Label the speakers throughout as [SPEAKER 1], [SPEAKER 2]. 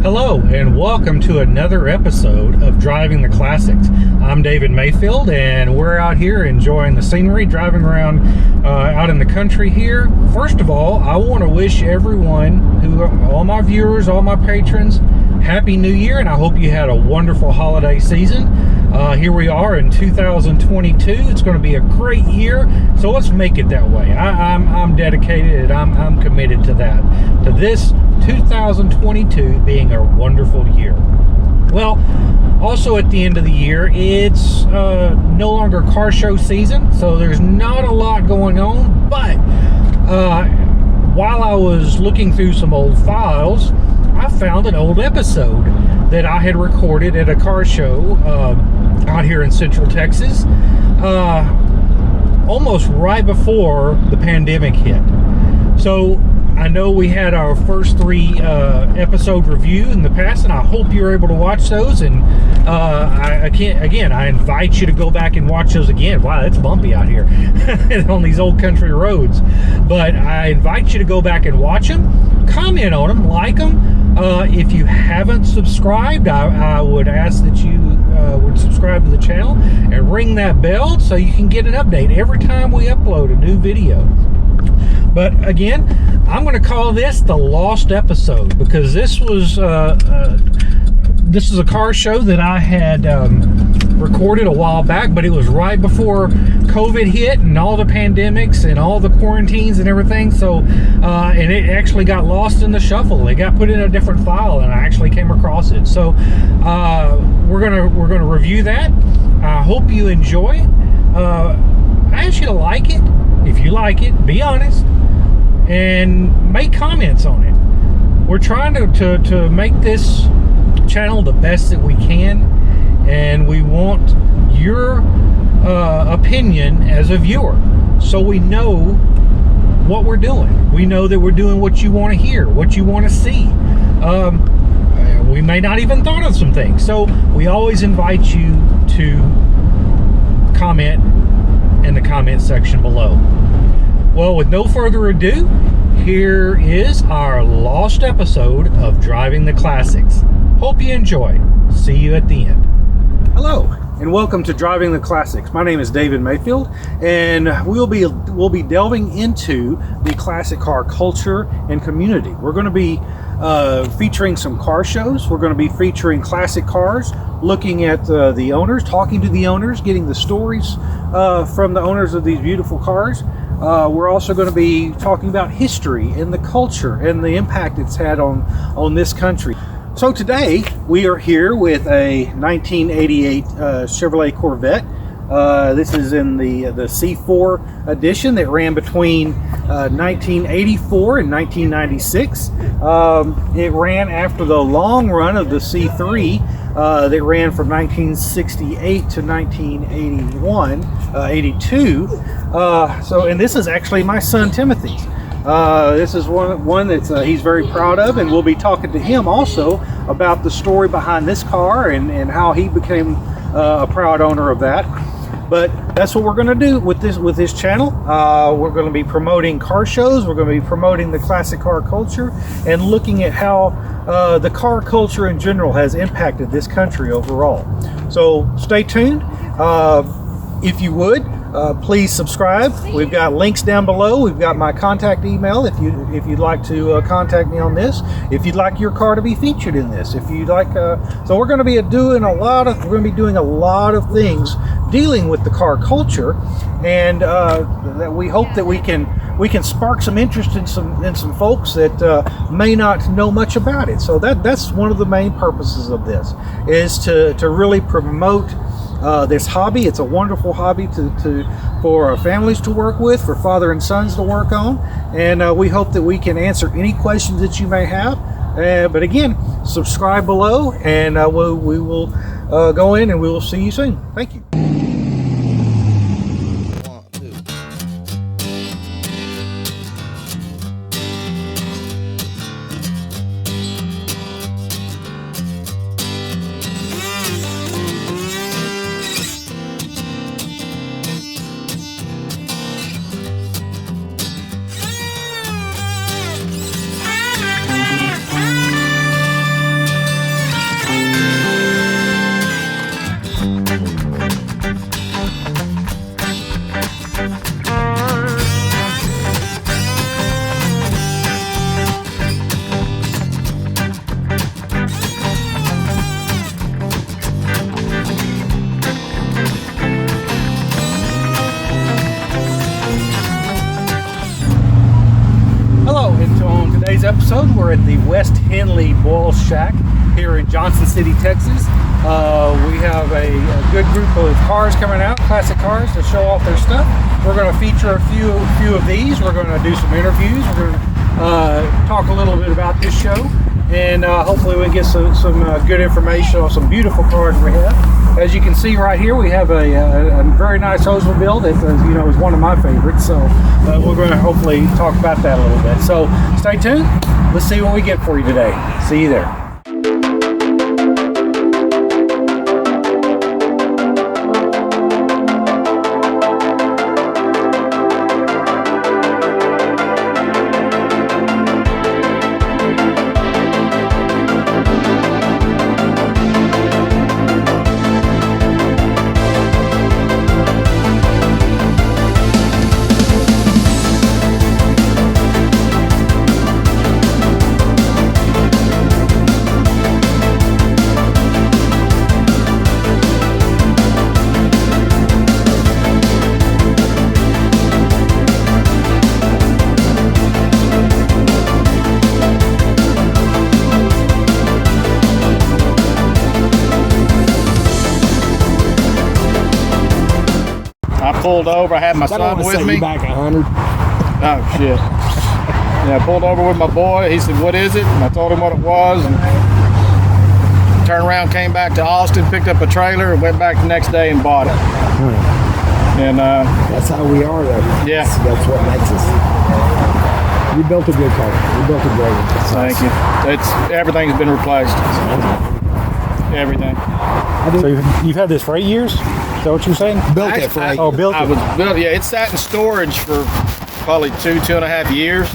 [SPEAKER 1] Hello and welcome to another episode of Driving the Classics. I'm David Mayfield and we're out here enjoying the scenery, driving around out in the country here. First of all, I want to wish everyone, all my viewers, all my patrons, Happy New Year, and I hope you had a wonderful holiday season. Here we are in 2022. It's going to be a great year, so let's make it that way. I'm dedicated and I'm committed to that, to this 2022 being a wonderful year. Well, also at the end of the year, it's no longer car show season, so there's not a lot going on, but while I was looking through some old files, I found an old episode that I had recorded at a car show out here in Central Texas, almost right before the pandemic hit. So I know we had our first three episode review in the past, and I hope you're able to watch those. And I invite you to go back and watch those again. Wow, it's bumpy out here on these old country roads. But I invite you to go back and watch them, comment on them, like them. If you haven't subscribed, I would ask that you would subscribe to the channel and ring that bell so you can get an update every time we upload a new video. But again, I'm going to call this the lost episode because this is a car show that I had recorded a while back, but it was right before COVID hit and all the pandemics and all the quarantines and everything. So, and it actually got lost in the shuffle. It got put in a different file, and I actually came across it. So, we're gonna review that. I hope you enjoy. I ask you to like it. If you like it, be honest and make comments on it. We're trying to make this channel the best that we can, and we want your opinion as a viewer, so we know what we're doing. We know that we're doing what you want to hear, what you want to see. We may not even thought of some things, so we always invite you to comment in the comment section below. Well, with no further ado, here is our lost episode of Driving the Classics. Hope you enjoy. See you at the end. Hello, and welcome to Driving the Classics. My name is David Mayfield, and we'll be delving into the classic car culture and community. We're going to be featuring some car shows. We're going to be featuring classic cars, looking at the owners, talking to the owners, getting the stories from the owners of these beautiful cars. We're also going to be talking about history and the culture and the impact it's had on this country. So today we are here with a 1988 Chevrolet Corvette. This is in the C4 edition that ran between 1984 and 1996. It ran after the long run of the C3 that ran from 1968 to 82. And this is actually my son Timothy's. This is one that he's very proud of, and we'll be talking to him also about the story behind this car and how he became a proud owner of that. But that's what we're going to do with this channel. We're going to be promoting car shows. We're going to be promoting the classic car culture and looking at how the car culture in general has impacted this country overall. So stay tuned. If you would, please subscribe. We've got links down below. We've got my contact email if you'd like to contact me on this. If you'd like your car to be featured in this. If you'd like, so we're going to be doing a lot of things dealing with the car culture, and that we hope that we can spark some interest in some folks that may not know much about it. So that's one of the main purposes of this, is to really promote this hobby. It's a wonderful hobby for families to work with, for father and sons to work on, and we hope that we can answer any questions that you may have. But again, subscribe below, and we will go in and we will see you soon. Thank you. Stanley Boyle Shack here in Johnson City, Texas. We have a good group of cars coming out, classic cars, to show off their stuff. We're going to feature a few of these. We're going to do some interviews. We're going to talk a little bit about this show, and hopefully we get some good information on some beautiful cars we have. As you can see right here, we have a very nice Oldsmobile that is one of my favorites. So we're going to hopefully talk about that a little bit. So stay tuned. Let's see what we get for you today. See you there.
[SPEAKER 2] Pulled over. I had my son with me.
[SPEAKER 3] Back 100.
[SPEAKER 2] Oh shit! Yeah, I pulled over with my boy. He said, "What is it?" And I told him what it was. And turned around, came back to Austin, picked up a trailer, and went back the next day and bought it. And
[SPEAKER 3] that's how we are, though.
[SPEAKER 2] Yeah,
[SPEAKER 3] that's what makes us. You built a good car. You built a great one.
[SPEAKER 2] Thank you. Everything's been replaced. Everything.
[SPEAKER 1] So you've had this for 8 years? Is that what you're saying?
[SPEAKER 3] Built it for 8 years.
[SPEAKER 1] Oh, built it.
[SPEAKER 2] Yeah, it sat in storage for probably 2.5 years.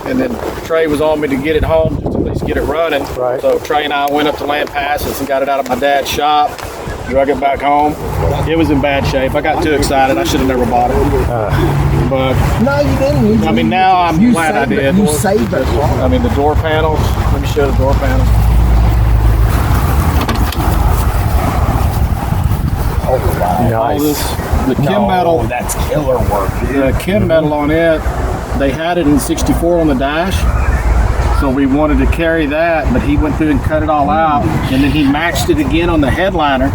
[SPEAKER 2] And then Trey was on me to get it home, just to at least get it running.
[SPEAKER 1] Right.
[SPEAKER 2] So Trey and I went up to Land Passes and got it out of my dad's shop, drug it back home. It was in bad shape. I got too excited. I should have never bought it. But
[SPEAKER 3] no, you didn't.
[SPEAKER 2] I mean, now I'm glad I did.
[SPEAKER 3] You saved it.
[SPEAKER 2] I mean, the door panels. Let me show the door panels.
[SPEAKER 3] Oh, wow.
[SPEAKER 1] Nice.
[SPEAKER 2] The Kim metal.
[SPEAKER 3] That's killer work.
[SPEAKER 2] The Kim metal on it, they had it in 64 on the dash. So we wanted to carry that, but he went through and cut it all out. And then he matched it again on the headliner.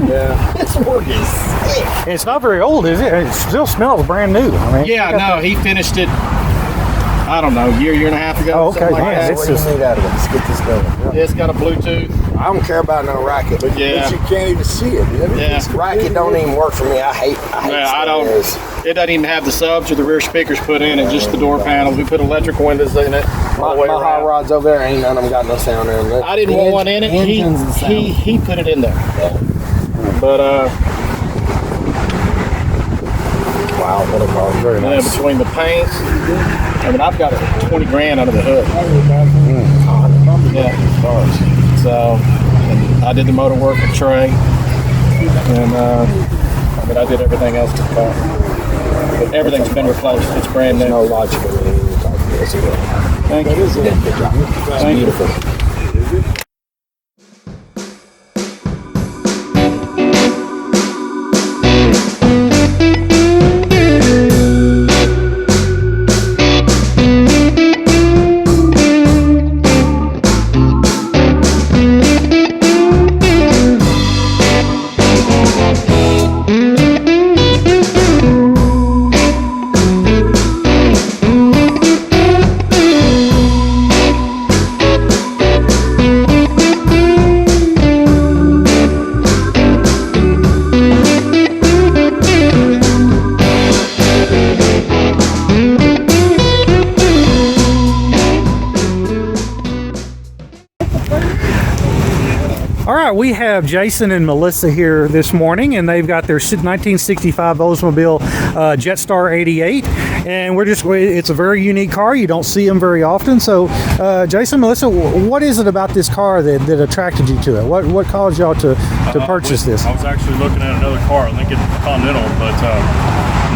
[SPEAKER 2] Yeah.
[SPEAKER 3] This work is sick.
[SPEAKER 1] It's not very old, is it? It still smells brand new. I mean,
[SPEAKER 2] Yeah, no, he finished it, I don't know, year and a half ago.
[SPEAKER 1] Oh, okay.
[SPEAKER 2] Like
[SPEAKER 1] Man,
[SPEAKER 2] that.
[SPEAKER 3] What do you need out of it? Let's get this going.
[SPEAKER 2] It's got a Bluetooth.
[SPEAKER 3] I don't care about no racket. But
[SPEAKER 2] Yeah.
[SPEAKER 3] you can't even see it.
[SPEAKER 2] Yeah.
[SPEAKER 3] Racket don't even work for me. I hate
[SPEAKER 2] Yeah, I don't.
[SPEAKER 3] stereos.
[SPEAKER 2] It doesn't even have the subs or the rear speakers put in it, just the door panels. We put electric windows in it all the way
[SPEAKER 3] My hot
[SPEAKER 2] around.
[SPEAKER 3] rods over there, ain't none of them got no sound in them.
[SPEAKER 2] I didn't want one in it. He put it in there.
[SPEAKER 3] Yeah.
[SPEAKER 2] But
[SPEAKER 3] Wow, what a car. Very
[SPEAKER 2] yeah,
[SPEAKER 3] nice.
[SPEAKER 2] between the paints, I mean, I've got 20 grand under the hood. Yeah. So, and I did the motor work with Trey, and I mean, I did everything else to the car. But everything's been replaced. It's brand new.
[SPEAKER 3] No logic in anything you're talking about.
[SPEAKER 2] Thank you.
[SPEAKER 3] Good job. It's
[SPEAKER 2] Thank you.
[SPEAKER 3] beautiful.
[SPEAKER 1] All right, we have Jason and Melissa here this morning, and they've got their 1965 Oldsmobile Jetstar 88, and it's a very unique car. You don't see them very often. So, Jason, Melissa, what is it about this car that attracted you to it? What caused y'all to purchase this?
[SPEAKER 4] I was actually looking at another car, a Lincoln Continental, but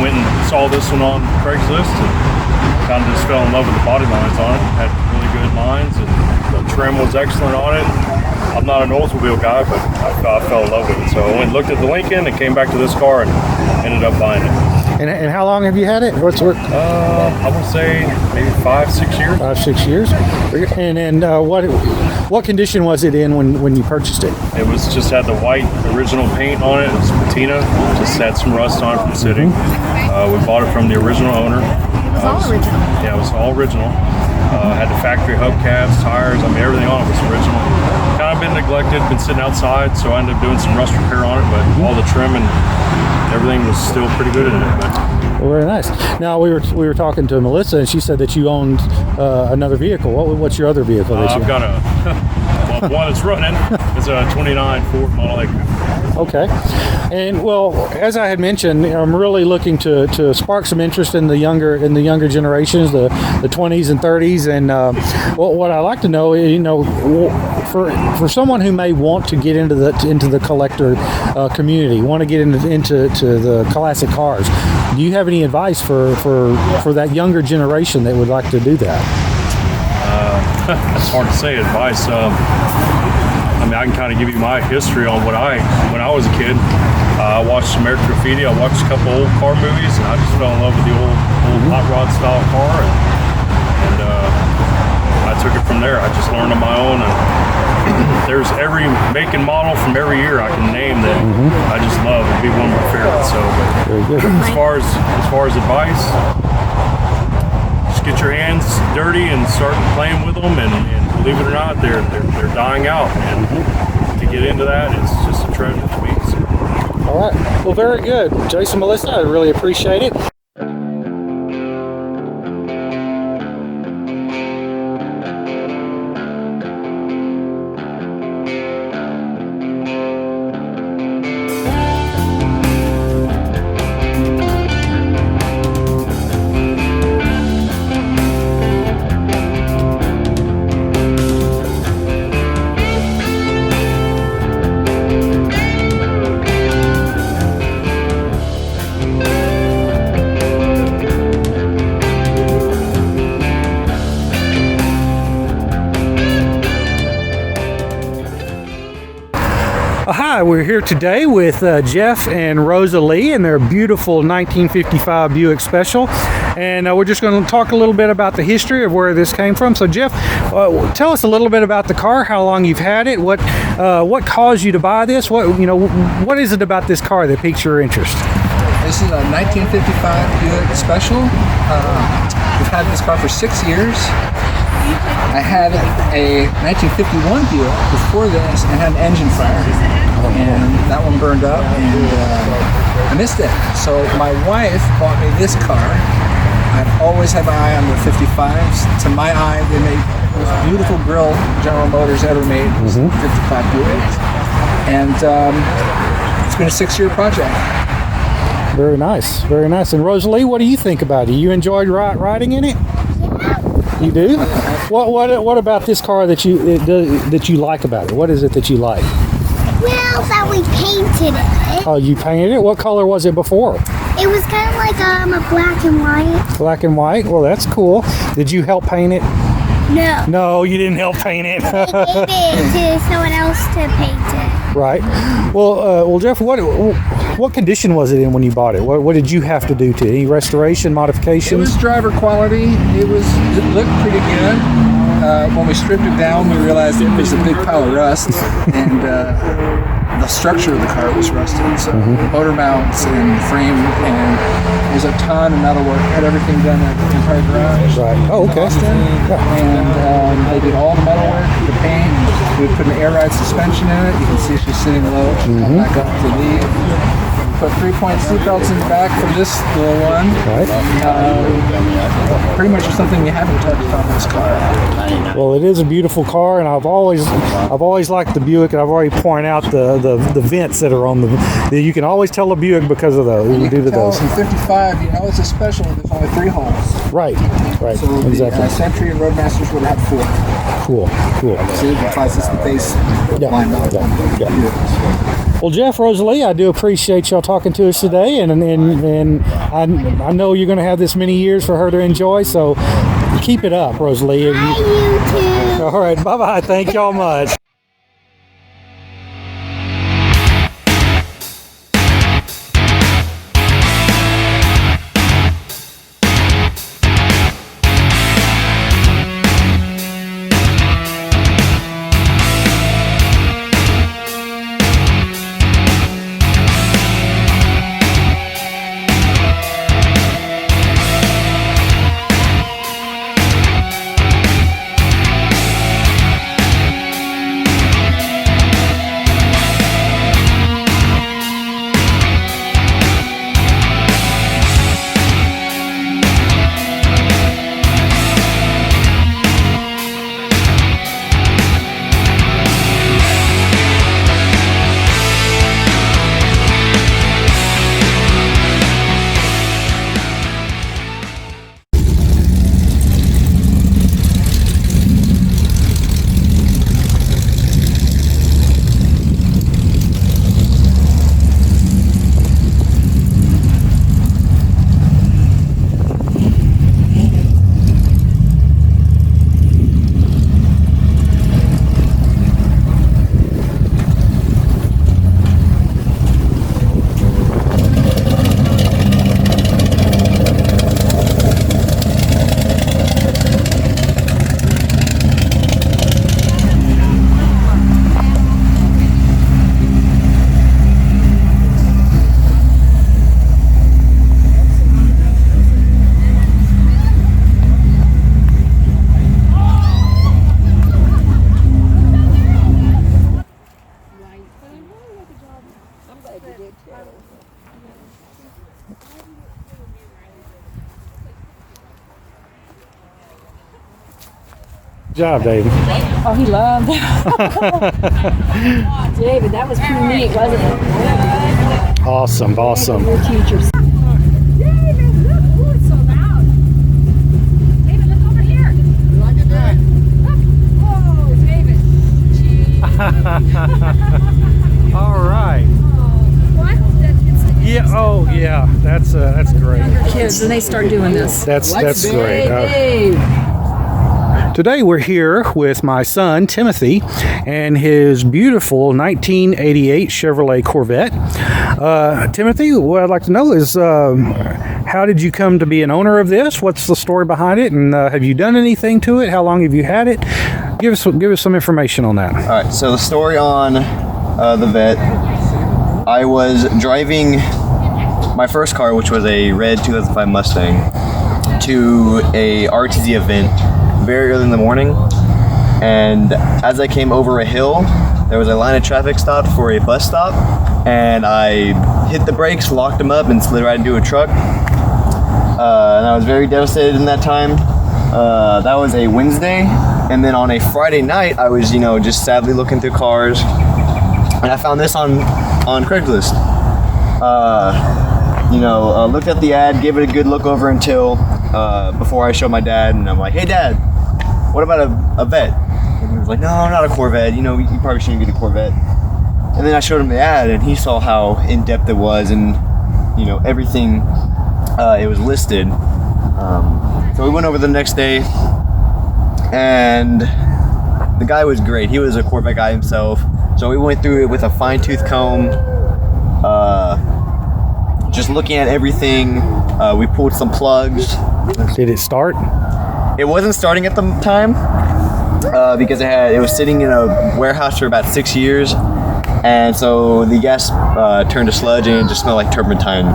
[SPEAKER 4] went and saw this one on Craigslist and kind of just fell in love with the body lines on it. Had really good lines, and the trim was excellent on it. I'm not an Oldsmobile guy, but I fell in love with it. So I went and looked at the Lincoln and came back to this car and ended up buying it.
[SPEAKER 1] And how long have you had it? What's work?
[SPEAKER 4] I would say maybe 5-6 years.
[SPEAKER 1] 5-6 years. And what condition was it in when you purchased it?
[SPEAKER 4] It was just had the white original paint on it. It was patina. Just had some rust on it from sitting. We bought it from the original owner.
[SPEAKER 5] It was all original.
[SPEAKER 4] Yeah, it was all original. Had the factory hubcaps, tires. I mean, everything on it was original. Kind of been neglected, been sitting outside, so I ended up doing some rust repair on it. But all the trim and everything was still pretty good in it. But
[SPEAKER 1] well, very nice. Now we were talking to Melissa, and she said that you owned another vehicle. What's your other vehicle?
[SPEAKER 4] I've got a one that's running. It's a 29 Ford Model A.
[SPEAKER 1] Okay. And well, as I had mentioned, I'm really looking to spark some interest in the younger generations, the 20s and 30s. And what I like to know, for someone who may want to get into the collector community, want to get into the classic cars, do you have any advice for that younger generation that would like to do that?
[SPEAKER 4] It's hard to say advice. I mean, I can kind of give you my history on when I was a kid. I watched American Graffiti. I watched a couple old car movies, and I just fell in love with the old hot rod style car, and I took it from there. I just learned on my own, and there's every make and model from every year I can name that I just love. It'd be one of my favorites. So,
[SPEAKER 1] Very good.
[SPEAKER 4] as far as advice, just get your hands dirty and start playing with them, and believe it or not, they're dying out, and to get into that, it's just a treasure to me. So.
[SPEAKER 1] All right. Well, very good. Jason, Melissa, I really appreciate it. Hi, we're here today with Jeff and Rosa Lee and their beautiful 1955 Buick Special, and we're just going to talk a little bit about the history of where this came from. So Jeff, tell us a little bit about the car, how long you've had it, what caused you to buy this, what is it about this car that piques your interest?
[SPEAKER 6] This is a 1955 Buick Special. We've had this car for 6 years. I had a 1951 Buick before this and had an engine fire, and that one burned up, and I missed it. So my wife bought me this car. I've always had my eye on the 55s. To my eye, they made the most beautiful grill General Motors ever made. 55 Buick, and it's been a 6-year project.
[SPEAKER 1] Very nice, very nice. And Rosalie, what do you think about it? You enjoyed riding in it? You do? What about this car that you like about it? What is it that you like?
[SPEAKER 5] Well, that we painted it.
[SPEAKER 1] Oh, you painted it? What color was it before?
[SPEAKER 5] It was kind of like a black and white.
[SPEAKER 1] Black and white? Well, that's cool. Did you help paint it?
[SPEAKER 5] No.
[SPEAKER 1] No, you didn't help paint it.
[SPEAKER 5] I gave it to someone else to paint it.
[SPEAKER 1] Right. Well, Jeff, what condition was it in when you bought it? What did you have to do to it? Any restoration,
[SPEAKER 6] It
[SPEAKER 1] modifications?
[SPEAKER 6] was driver quality. It looked pretty good. When we stripped it down, we realized it was a big pile of rust, and the structure of the car was rusted. So motor mounts and frame, and there's a ton of metal work. Had everything done at the Empire Garage.
[SPEAKER 1] Right. Oh, okay.
[SPEAKER 6] In Austin.
[SPEAKER 1] Yeah.
[SPEAKER 6] And they did all the metal work, the paint. We put an air ride suspension in it. You can see she's sitting low. Back up to leave. Put 3-point seatbelts in the back for this little one.
[SPEAKER 1] Right.
[SPEAKER 6] Pretty much something you haven't touched on this car.
[SPEAKER 1] Well, it is a beautiful car, and I've always liked the Buick, and I've already pointed out the vents that are on the. You can always tell a Buick because of those.
[SPEAKER 6] You can
[SPEAKER 1] due to
[SPEAKER 6] tell
[SPEAKER 1] those.
[SPEAKER 6] in 55, you know it's a special. There's only 3 holes.
[SPEAKER 1] Right. Right.
[SPEAKER 6] So
[SPEAKER 1] Exactly.
[SPEAKER 6] the Century and Roadmasters would have 4.
[SPEAKER 1] Cool.
[SPEAKER 6] See, because it's the base line.
[SPEAKER 1] Yeah. Well, Jeff, Rosalie, I do appreciate y'all talking to us today, and I know you're going to have this many years for her to enjoy, so keep it up, Rosalie.
[SPEAKER 5] Hi, you too.
[SPEAKER 1] All right, bye-bye. Thank y'all much. Good job, David.
[SPEAKER 7] Oh, he loved that. David, that was pretty neat, wasn't it?
[SPEAKER 1] Awesome, awesome.
[SPEAKER 7] Your teachers. David, look! Oh, it's so loud. David, look over here. Look. Oh, David. Gee.
[SPEAKER 1] All right.
[SPEAKER 7] What?
[SPEAKER 1] Yeah. Oh, yeah. That's great.
[SPEAKER 7] Kids, and they start doing this.
[SPEAKER 1] That's great.
[SPEAKER 7] Dave.
[SPEAKER 1] Today we're here with my son Timothy and his beautiful 1988 Chevrolet Corvette. Timothy, what I'd like to know is how did you come to be an owner of this? What's the story behind it? And have you done anything to it? How long have you had it? Give us some information on that.
[SPEAKER 8] All right, so the story on the Vet. I was driving my first car, which was a red 2005 Mustang, to a RTZ event very early in the morning, and as I came over a hill, there was a line of traffic stopped for a bus stop, and I hit the brakes, locked them up, and slid right into a truck. And I was very devastated in that time. That was a Wednesday, and then on a Friday night, I was, just sadly looking through cars, and I found this on Craigslist. Looked at the ad, gave it a good look over until before I showed my dad, and I'm like, "Hey, Dad, what about a Vet?" And he was like, "No, not a Corvette. You probably shouldn't get a Corvette." And then I showed him the ad, and he saw how in depth it was, and everything it was listed. So we went over the next day, and the guy was great. He was a Corvette guy himself. So we went through it with a fine-tooth comb, just looking at everything. We pulled some plugs.
[SPEAKER 1] Did it start?
[SPEAKER 8] It wasn't starting at the time because it was sitting in a warehouse for about 6 years, and so the gas turned to sludge and it just smelled like turpentine.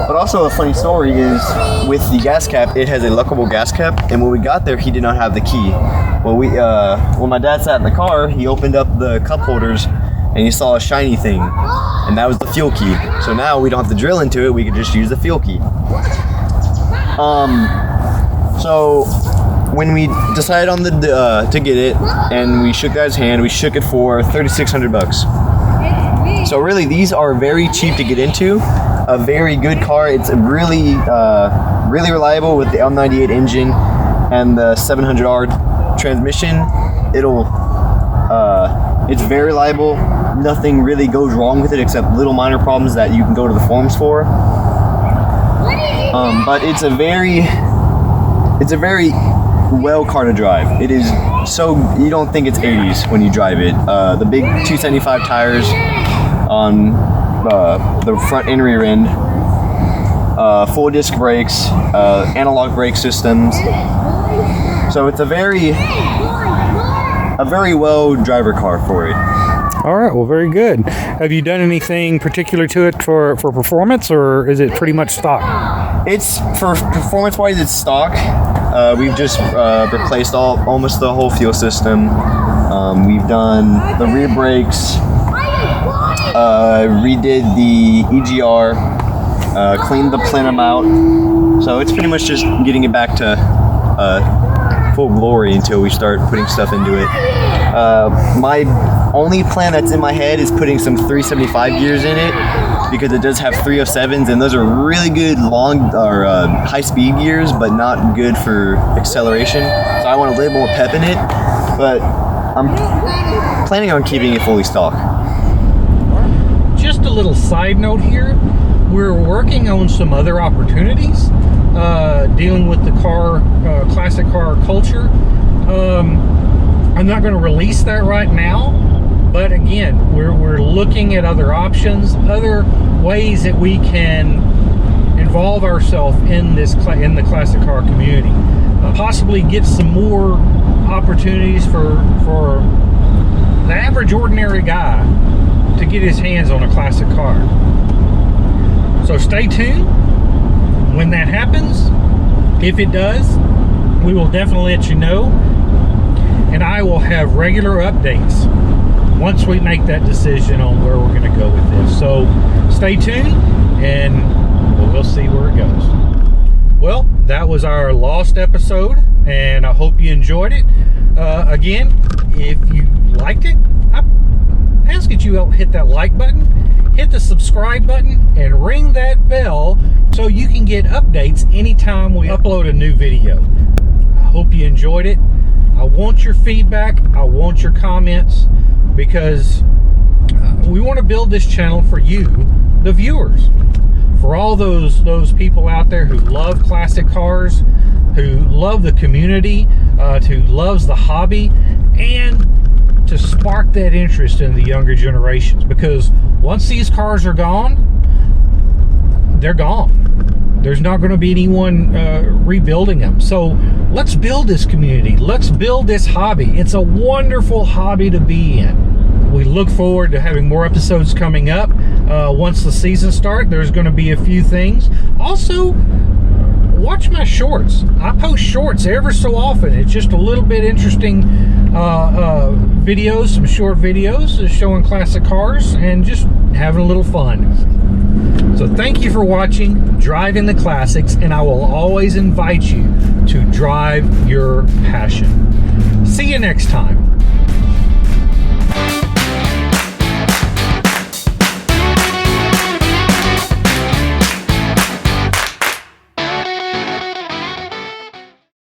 [SPEAKER 8] But also a funny story is with the gas cap, it has a lockable gas cap, and when we got there, he did not have the key. Well, when my dad sat in the car, he opened up the cup holders and he saw a shiny thing, and that was the fuel key. So now we don't have to drill into it, we could just use the fuel key. So when we decided on to get it, and we shook guy's hand, we shook it for $3,600. So really, these are very cheap to get into. A very good car. It's really reliable with the L98 engine and the 700R transmission. It's very reliable. Nothing really goes wrong with it except little minor problems that you can go to the forums for. But it's a very well car to drive. It is so, you don't think it's 80s when you drive it. The big 275 tires on the front and rear end, full disc brakes, analog brake systems. So it's a very well driver car for it.
[SPEAKER 1] All right, well, very good. Have you done anything particular to it for performance, or is it pretty much stock?
[SPEAKER 8] It's, for performance-wise, it's stock. We've just replaced almost the whole fuel system. We've done the rear brakes, redid the EGR, cleaned the plenum out. So it's pretty much just getting it back to full glory until we start putting stuff into it. My only plan that's in my head is putting some 375 gears in it, because it does have 307s, and those are really good long or high-speed gears, but not good for acceleration. So I want a little more pep in it, but I'm planning on keeping it fully stock.
[SPEAKER 1] Just a little side note here, we're working on some other opportunities dealing with the classic car culture. I'm not going to release that right now, but again, we're looking at other options, other ways that we can involve ourselves in the classic car community. Possibly get some more opportunities for the average ordinary guy to get his hands on a classic car. So stay tuned. When that happens, if it does, we will definitely let you know, and I will have regular updates once we make that decision on where we're going to go with this. So stay tuned, and we'll see where it goes. Well, that was our lost episode, and I hope you enjoyed it. Again, if you liked it, I ask that you hit that like button, hit the subscribe button, and ring that bell so you can get updates anytime we upload a new video. I hope you enjoyed it. I want your feedback. I want your comments, because we want to build this channel for you, the viewers. For all those people out there who love classic cars, who love the community, who loves the hobby, and to spark that interest in the younger generations. Because once these cars are gone, they're gone. There's not going to be anyone rebuilding them. So let's build this community. Let's build this hobby. It's a wonderful hobby to be in. We look forward to having more episodes coming up. Once the season starts, there's going to be a few things. Also, watch my shorts. I post shorts ever so often. It's just a little bit interesting videos, some short videos showing classic cars and just having a little fun. So thank you for watching Driving the Classics, and I will always invite you to drive your passion. See you next time.